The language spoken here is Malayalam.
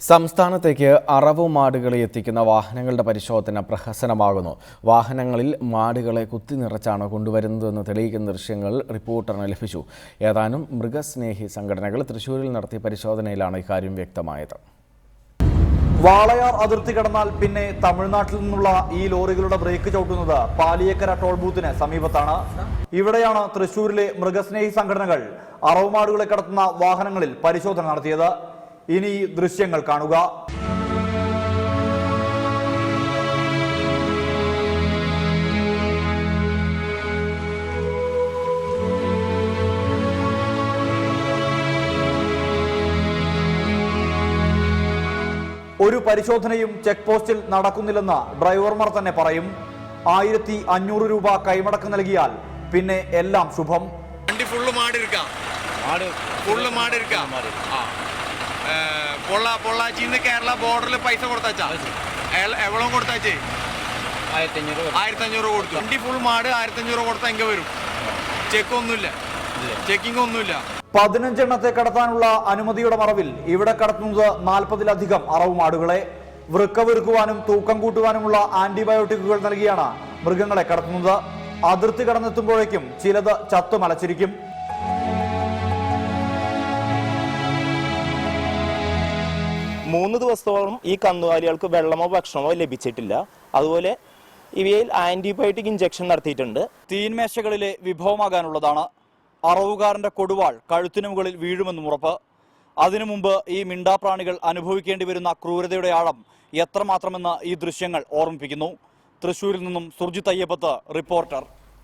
സംസ്ഥാനത്തേക്ക് അറവു മാടുകളെ എത്തിക്കുന്ന വാഹനങ്ങളുടെ പരിശോധന പ്രഹസനമാകുന്നു. വാഹനങ്ങളിൽ മാടുകളെ കുത്തിനിറച്ചാണ് കൊണ്ടുവരുന്നതെന്ന് തെളിയിക്കുന്ന ദൃശ്യങ്ങൾ റിപ്പോർട്ടറിന് ലഭിച്ചു. ഏതാനും മൃഗസ്നേഹി സംഘടനകൾ തൃശൂരിൽ നടത്തിയ പരിശോധനയിലാണ് ഇക്കാര്യം വ്യക്തമായത്. വാളയാർ അതിർത്തി കടന്നാൽ പിന്നെ തമിഴ്നാട്ടിൽ നിന്നുള്ള ഈ ലോറികളുടെ ബ്രേക്ക് ചവിട്ടുന്നത് പാലിയേക്കര ടോൾ ബൂത്തിന് സമീപത്താണ്. ഇവിടെയാണ് തൃശൂരിലെ മൃഗസ്നേഹി സംഘടനകൾ അറവുമാടുകളെ കടത്തുന്ന വാഹനങ്ങളിൽ പരിശോധന നടത്തിയത്. ഇനി ദൃശ്യങ്ങൾ കാണുക. ഒരു പരിശോധനയും ചെക്ക് പോസ്റ്റിൽ നടക്കുന്നില്ലെന്ന് ഡ്രൈവർമാർ തന്നെ പറയും. 1500 രൂപ കൈമടക്ക് നൽകിയാൽ പിന്നെ എല്ലാം ശുഭം. പൊള്ളാച്ചിന്ന് കേരള ബോർഡറിൽ പൈസ കൊടുത്താച്ചാ എവ്വളം കൊടുത്താച്ചേ 1500 കൊടുത്തു. വണ്ടി ഫുൾ മാട് 1500 കൊടുത്താൽ എങ്ക വരും. ചെക്കിംഗ് ഒന്നുമില്ല. 15 എണ്ണത്തെ കടത്താനുള്ള അനുമതിയുടെ മറവിൽ ഇവിടെ കടത്തുന്നത് 40-ലധികം അറവുമാടുകളെ. വൃക്കവെറുക്കുവാനും തൂക്കം കൂട്ടുവാനുമുള്ള ആന്റിബയോട്ടിക്കുകൾ നൽകിയാണ് മൃഗങ്ങളെ കടത്തുന്നത്. അതിർത്തി കടന്നെത്തുമ്പോഴേക്കും ചിലത് ചത്തുമലച്ചിരിക്കും. മൂന്ന് ദിവസത്തോളം ഈ കന്നുകാലികൾക്ക് വെള്ളമോ ഭക്ഷണമോ ലഭിച്ചിട്ടില്ല. അതുപോലെ ഇവയിൽ ആന്റിബയോട്ടിക് ഇഞ്ചക്ഷൻ നടത്തിയിട്ടുണ്ട്. തീൻമേശകളിലെ വിഭവമാകാനുള്ളതാണ്. അറവുകാരന്റെ കൊടുവാൾ കഴുത്തിനു മുകളിൽ വീഴുമെന്നും ഉറപ്പ്. അതിനു മുമ്പ് ഈ മിണ്ടാപ്രാണികൾ അനുഭവിക്കേണ്ടി വരുന്ന ക്രൂരതയുടെ ആഴം എത്രമാത്രമെന്ന് ഈ ദൃശ്യങ്ങൾ ഓർമ്മിപ്പിക്കുന്നു. തൃശൂരിൽ നിന്നും സുർജിത് അയ്യപ്പത്ത്, റിപ്പോർട്ടർ.